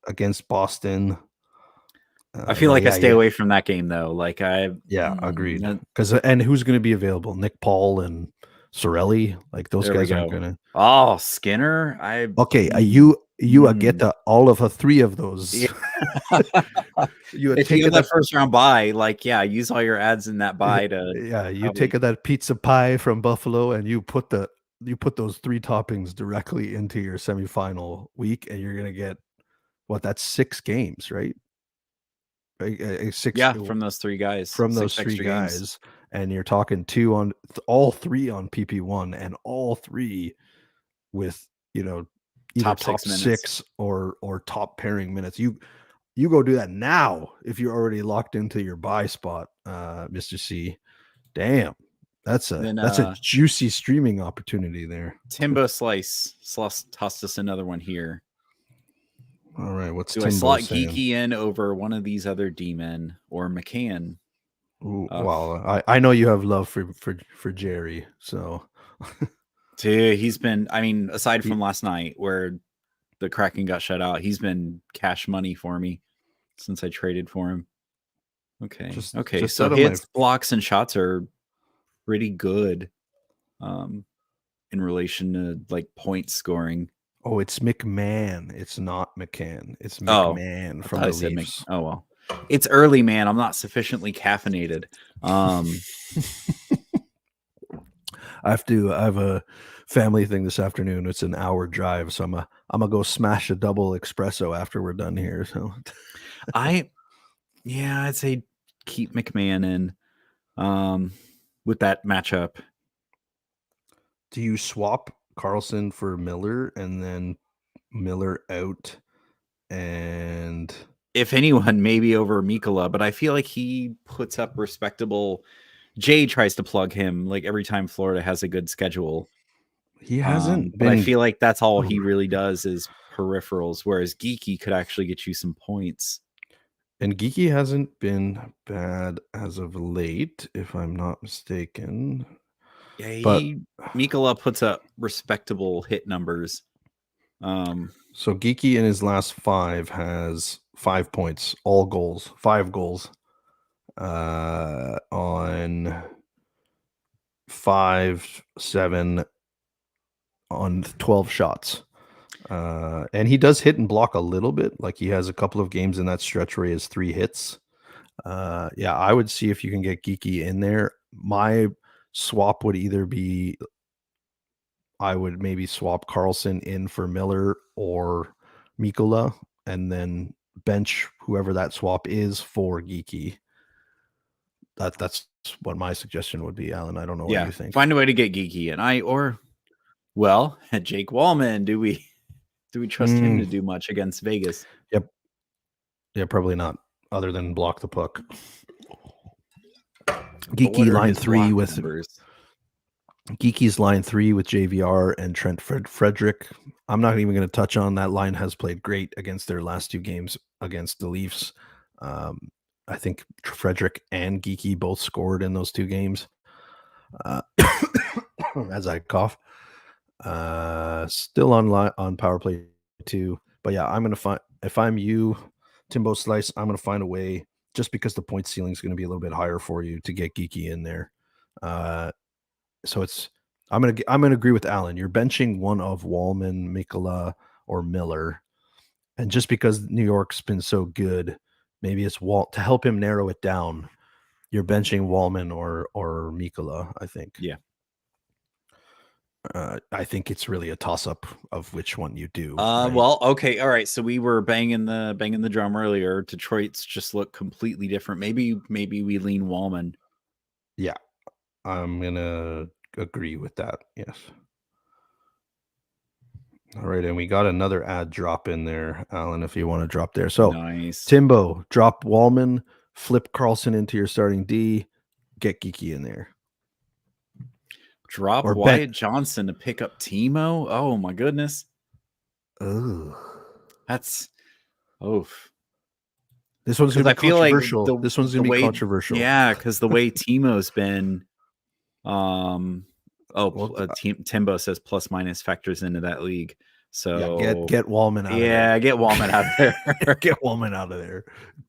against Boston. I feel like I stay away from that game though. Like agreed. And who's going to be available? Nick Paul and Sorelli, like those guys aren't going to. Oh, Skinner. You get all of 3 of those. Yeah. If you get that first round bye, use all your ads in that bye to. You take that pizza pie from Buffalo and you put those 3 toppings directly into your semifinal week, and you're gonna get that's 6 games, right? 6 from those 3 guys. From those 3 guys. Games. And you're talking 2 on all 3 on PP1 and all 3 with either top 6 or top pairing minutes. You go do that now if you're already locked into your buy spot, Mr. C. Damn. That's Then a juicy streaming opportunity there. Timbo Slice tossed us another one here. All right, what's Do Timbo I slot saying? Geeky in over one of these other D-men or McCann? Ooh, well, I know you have love for Jerry, so Dude, he's been. I mean, aside from last night where the Kraken got shut out, he's been cash money for me since I traded for him. Okay, okay. just So out of hits, blocks, and shots are pretty good, in relation to like point scoring. Oh, it's McMahon. It's not McCann. It's Oh, McMahon I from thought I the said Leafs. oh well, it's early, man. I'm not sufficiently caffeinated. I have a family thing this afternoon. It's an hour drive, so I'm gonna go smash a double espresso after we're done here. So I'd say keep McMahon in with that matchup. do you swap Carlson for Miller and then Miller out? And If anyone, maybe over Mikkola, but I feel like he puts up respectable. Jay tries to plug him like every time Florida has a good schedule. he hasn't But I been. feel like that's all he really does is peripherals, whereas Geeky could actually get you some points. And Geeky hasn't been bad as of late, if I'm not mistaken. Yeah, Mikkola puts up respectable hit numbers. So Geeky in his last 5 has 5 points, all goals, 5 goals, on 5, 7, on 12 shots. And he does hit and block a little bit. Like he has a couple of games in that stretch where he has 3 hits. Yeah, I would see if you can get Geeky in there. My swap would either be I would maybe swap Carlson in for Miller or Mikkola and then bench whoever that swap is for Geeky. That's what my suggestion would be, Alan. I don't know what you think. Find a way to get Geeky. And Jake Wallman, do we trust him to do much against Vegas? Yep. Yeah, probably not, other than block the puck. Geeky line 3 with numbers? Geeky's line 3 with JVR and Trent Frederick. I'm not even going to touch on that line. Has played great against their last 2 games against the Leafs. I think Frederick and Geeky both scored in those 2 games. As I cough, still on power play 2. But yeah, I'm going to find, if I'm you, Timbo Slice, I'm going to find a way, just because the point ceiling is going to be a little bit higher for you, to get Geeky in there. So I'm gonna agree with Alan. You're benching one of Wallman, Mikkola, or Miller, and just because New York's been so good, maybe it's to help him narrow it down. You're benching Wallman or Mikkola, I think. Yeah. I think it's really a toss up of which one you do. Right? Well, okay, all right. So we were banging the drum earlier. Detroit's just look completely different. Maybe we lean Wallman. Yeah. I'm gonna agree with that. Yes. All right, and we got another ad drop in there, Alan, if you want to drop there. So nice. Timbo, drop Wallman, flip Carlson into your starting D, get Geeky in there. Drop Wyatt Johnson to pick up Timo. Oh my goodness. Oh, that's This one's gonna be controversial. Like this one's gonna be controversial. Yeah, because the way Timo's been. Timbo says plus minus factors into that league. So yeah, get Wallman out. Yeah, get Wallman out of there. Get Wallman out of there.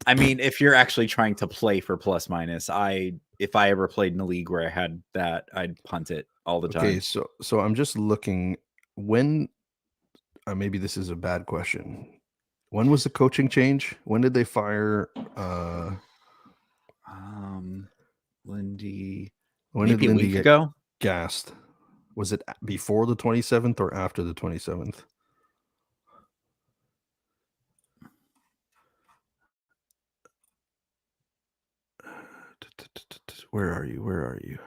I mean, if you're actually trying to play for plus minus, if I ever played in a league where I had that, I'd punt it all the time. Okay, so I'm just looking when. Maybe this is a bad question. When was the coaching change? When did they fire? Lindy. When maybe did Lindy a week ago? Gassed? Was it before the 27th or after the 27th? Where are you?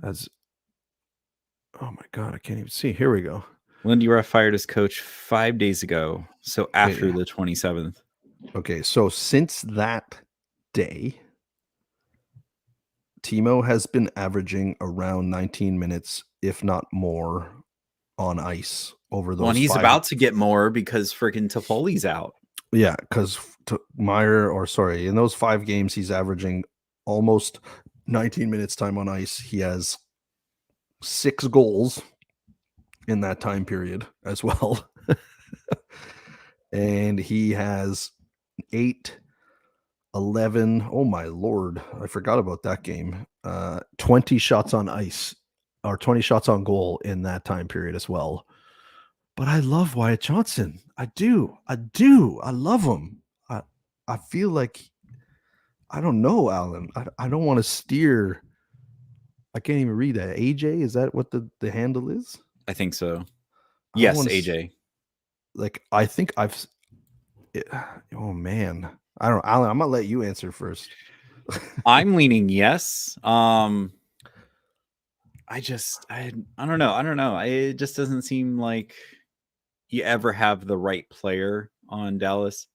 Oh my God, I can't even see. Here we go. Lindy Ruff fired his coach 5 days ago. So after the 27th. Okay, so since that day, Timo has been averaging around 19 minutes, if not more, on ice over Well, and those he's 5. about to get more because freaking Toffoli's out. Yeah, because in those 5 games, he's averaging almost 19 minutes time on ice. He has 6 goals in that time period as well. And he has 8, 11. Oh my Lord. I forgot about that game. 20 shots on ice or 20 shots on goal in that time period as well. But I love Wyatt Johnson. I do. I love him. I feel like, I don't know, Alan. I don't want to steer. I can't even read that. AJ, is that what the handle is? I think so. I don't Yes, wanna AJ. I think oh man. I don't know. Alan, I'm gonna let you answer first. I'm leaning yes. I don't know. It just doesn't seem like you ever have the right player on Dallas.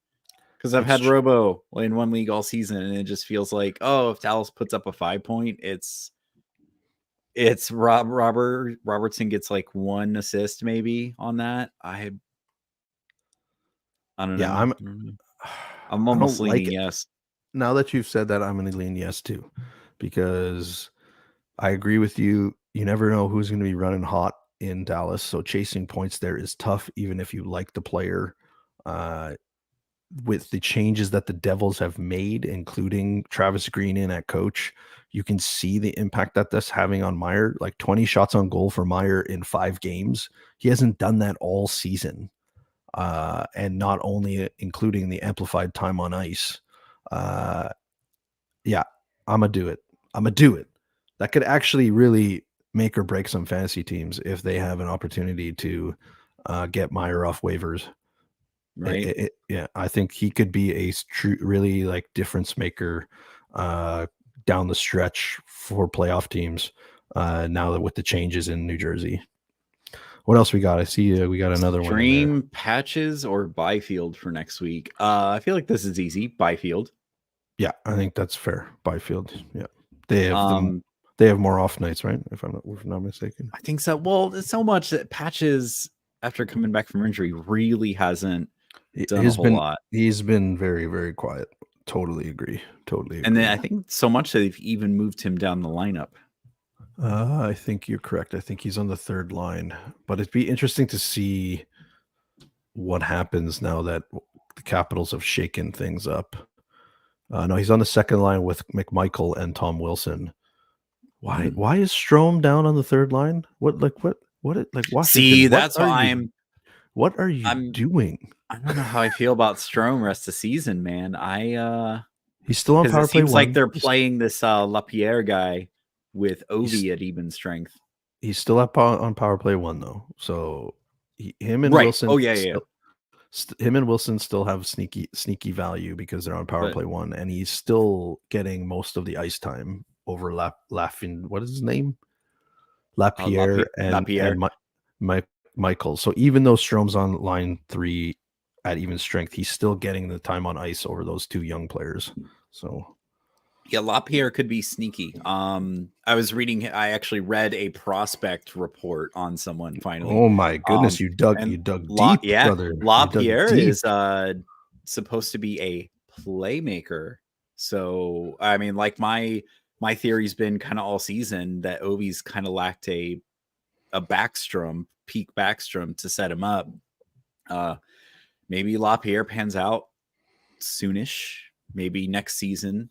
Because I've had Robo in one league all season, and it just feels like, oh, if Dallas puts up a 5-point, it's Robertson gets like 1 assist maybe on that. I don't Yeah, know. I'm almost like leaning it. yes. Now that you've said that, I'm gonna lean yes too, because I agree with you. You never know who's going to be running hot in Dallas, so chasing points there is tough, even if you like the player. With the changes that the Devils have made, including Travis Green in at coach, you can see the impact that that's having on Meyer. Like 20 shots on goal for Meyer in 5 games. He hasn't done that all season. And not only including the amplified time on ice. Yeah, I'm gonna do it. That could actually really make or break some fantasy teams if they have an opportunity to get Meyer off waivers. Right. Yeah, I think he could be a true, really like difference maker down the stretch for playoff teams. Now that with the changes in New Jersey, what else we got? I see we got another one. Stream Patches or Byfield for next week. I feel like this is easy. Byfield. Yeah, I think that's fair. Byfield. Yeah, they have more off nights, right? If I'm not mistaken. I think so. Well, it's so much that Patches, after coming back from injury, really hasn't done a whole lot. He's been very, very quiet. Totally agree. And then I think so much that they've even moved him down the lineup. I think you're correct. I think he's on the 3rd line, but it'd be interesting to see what happens now that the Capitals have shaken things up. No, he's on the 2nd line with McMichael and Tom Wilson. Why is Strome down on the 3rd line? Washington? See, that's why what are you doing? I don't know how I feel about Strome rest of season, man. He's still on power play. It seems like they're playing this LaPierre guy with Ovi at even strength. He's still up on power play 1 though. So him and Wilson. Oh yeah. Him and Wilson still have sneaky value because they're on power play 1, and he's still getting most of the ice time over Laughing. What is his name? Lapierre and Michael. So even though Strome's on line 3 at even strength, he's still getting the time on ice over those 2 young players. So yeah, Lapierre could be sneaky. I actually read a prospect report on someone finally. Oh my goodness, you dug deep, brother. Lapierre is supposed to be a playmaker. So I mean, like my theory's been kind of all season that Ovi's kind of lacked a peak Backstrom to set him up. Maybe Lapierre pans out soonish, maybe next season.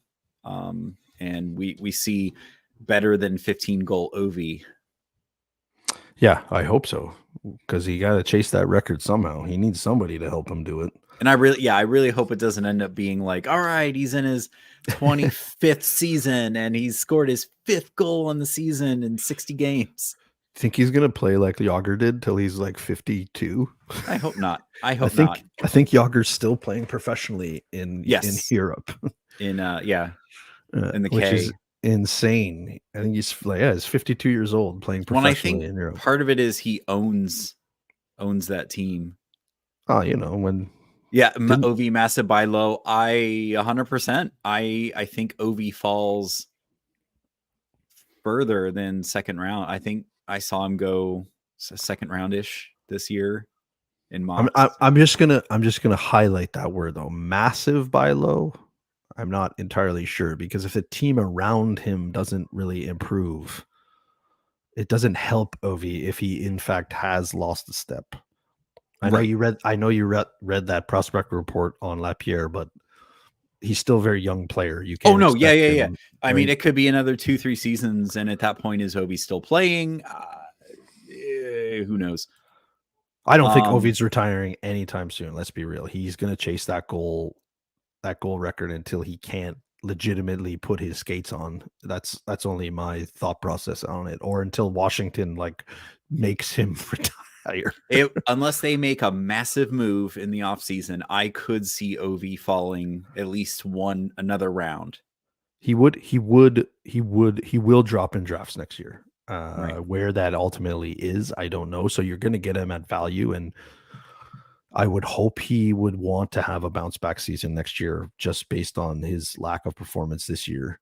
And we see better than 15 goal Ovi. Yeah, I hope so, because he got to chase that record somehow. He needs somebody to help him do it. And I really hope it doesn't end up being like, all right, he's in his 25th season and he's scored his 5th goal on the season in 60 games. Think he's gonna play like Yager did till he's like 52? I hope not. I think Yager's still playing professionally in Europe. In the which K. is insane. I think he's 52 years old playing professionally in Europe. Part of it is he owns that team. Oh, when Ovi massive buy low. I 100%. I think Ovi falls further than second round. I think I saw him go second roundish this year in mocks. I'm just gonna highlight that word though. Massive buy low. I'm not entirely sure because if the team around him doesn't really improve, it doesn't help Ovi if he in fact has lost a step. I know you read that prospect report on Lapierre, but he's still a very young player. You can't. Oh no, yeah. him, I mean, it could be another 2-3 seasons, and at that point, is Ovi still playing? Who knows? I don't think Ovi's retiring anytime soon. Let's be real. He's going to chase that goal record until he can't legitimately put his skates on. That's only my thought process on it, or until Washington like makes him retire. Unless they make a massive move in the offseason, I could see Ovi falling at least another round. He will drop in drafts next year. Where that ultimately is, I don't know. So you're going to get him at value, and I would hope he would want to have a bounce back season next year, just based on his lack of performance this year.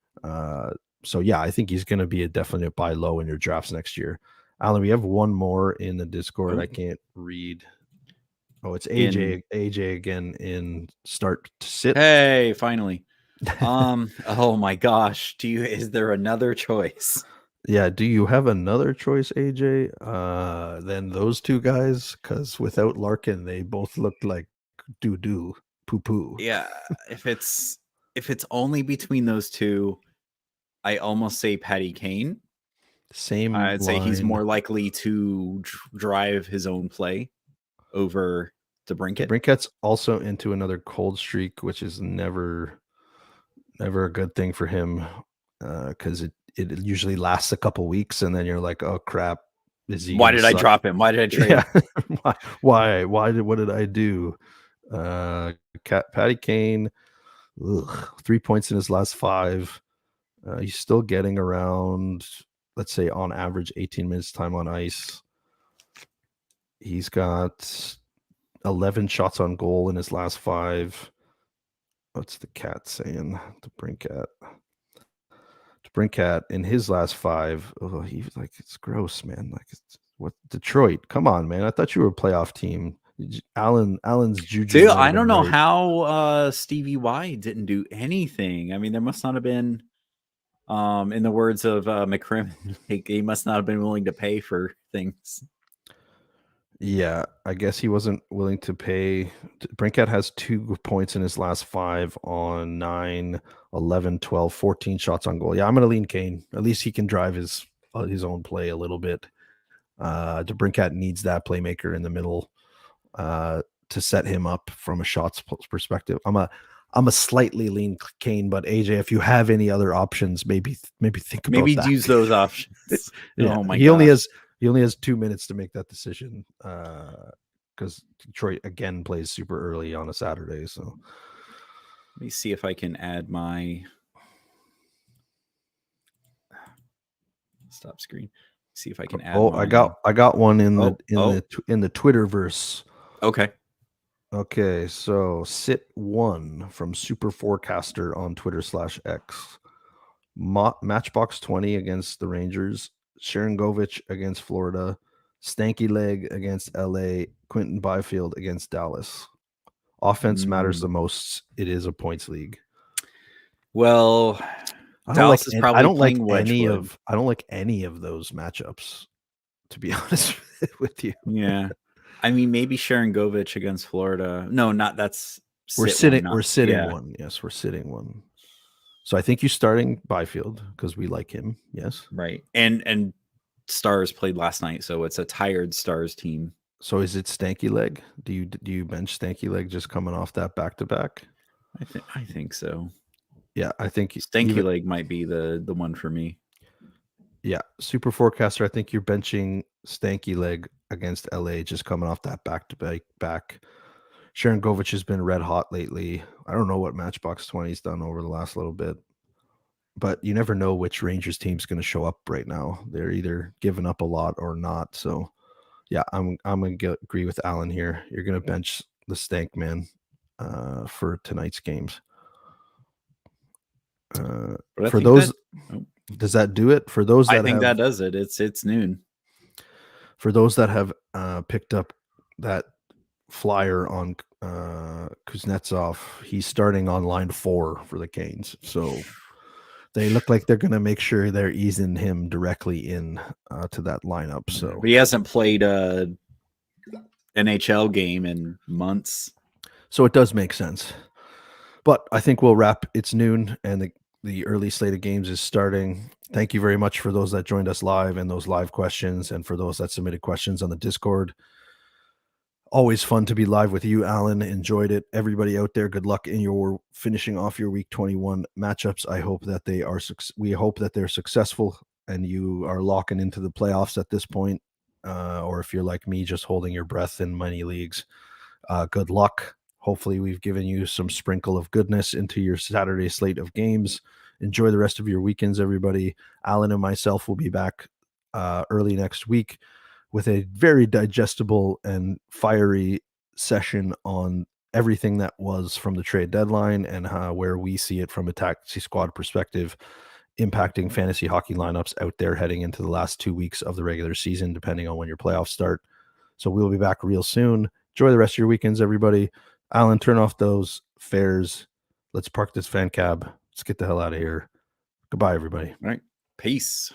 So yeah, I think he's going to be a definite buy low in your drafts next year. Alan, we have one more in the Discord. I can't read. Oh, it's AJ. AJ again in start to sit. Hey, finally. Oh my gosh. Is there another choice? Yeah, do you have another choice, AJ, than those two guys? Because without Larkin, they both looked like doo-doo, poo-poo. Yeah, if it's only between those two, I almost say Patty Kane. Same. I'd say he's more likely to drive his own play over DeBrincat. DeBrincat's also into another cold streak, which is never a good thing for him, because it usually lasts a couple weeks, and then you're like, oh crap, is he? Why did I drop him? Why did I trade him? Why? What did I do? Patty Kane, 3 points in his last 5. He's still getting around, let's say, on average, 18 minutes time on ice. He's got 11 shots on goal in his last 5. What's the cat saying? DeBrincat in his last 5. Oh, he's like, it's gross, man. Like, what Detroit? Come on, man. I thought you were a playoff team. Allen's juju. Dude, I don't know how Stevie Y didn't do anything. I mean, there must not have been, in the words of McCrimmon, he must not have been willing to pay for things. Yeah, I guess he wasn't willing to pay. Brinkat has 2 points in his last 5 on 9, 11, 12, 14 shots on goal. Yeah, I'm going to lean Kane. At least he can drive his own play a little bit. DeBrincat needs that playmaker in the middle to set him up from a shots perspective. I'm a slightly lean Kane, but AJ, if you have any other options, maybe think about that. Use those options. Yeah. Oh my! He only has 2 minutes to make that decision, because Detroit again plays super early on a Saturday. So let me see if I can add my stop screen. See if I can add. I got one in the Twitterverse. Okay, so Sit One from Super Forecaster on Twitter /X. Matchbox 20 against the Rangers. Sharangovich against Florida. Stanky Leg against LA. Quentin Byfield against Dallas. Offense matters the most. It is a points league. Well, I don't like any of those matchups, to be honest with you. Yeah. I mean, maybe Sharangovich against Florida. No, not that's we're sitting one. Yes, we're sitting one. So I think you're starting Byfield because we like him. Yes. Right. And Stars played last night, so it's a tired Stars team. So is it Stanky Leg? Do you bench Stanky Leg just coming off that back-to-back? I think so. Yeah, I think Stanky Leg might be the one for me. Yeah, Super Forecaster, I think you're benching Stanky Leg against LA just coming off that back. Sharangovich has been red hot lately. I don't know what Matchbox 20's done over the last little bit, but you never know which Rangers team's going to show up right now. They're either giving up a lot or not. So, yeah, I'm going to agree with Alan here. You're going to bench the Stank Man for tonight's games. For those Does that do it for those I that think that have does it. It's noon. for those that have picked up that flyer on Kuznetsov? He's starting on line 4 for the Canes, so they look like they're going to make sure they're easing him directly in to that lineup. So, But he hasn't played a NHL game in months. so it does make sense. But I think we'll wrap. It's noon, and the early slate of games is starting. Thank you very much for those that joined us live and those live questions, and for those that submitted questions on the Discord. Always fun to be live with you, Alan. Enjoyed it. Everybody out there, good luck in your finishing off your Week 21 matchups. I hope that they are. We hope that they're successful, and you are locking into the playoffs at this point. Or if you're like me, just holding your breath in many leagues, good luck. Hopefully, we've given you some sprinkle of goodness into your Saturday slate of games. Enjoy the rest of your weekends, everybody. Alan and myself will be back early next week with a very digestible and fiery session on everything that was from the trade deadline and where we see it from a taxi squad perspective, impacting fantasy hockey lineups out there heading into the last 2 weeks of the regular season, depending on when your playoffs start. So we'll be back real soon. Enjoy the rest of your weekends, everybody. Alan, turn off those fares. Let's park this fan cab. Let's get the hell out of here. Goodbye, everybody. All right. Peace.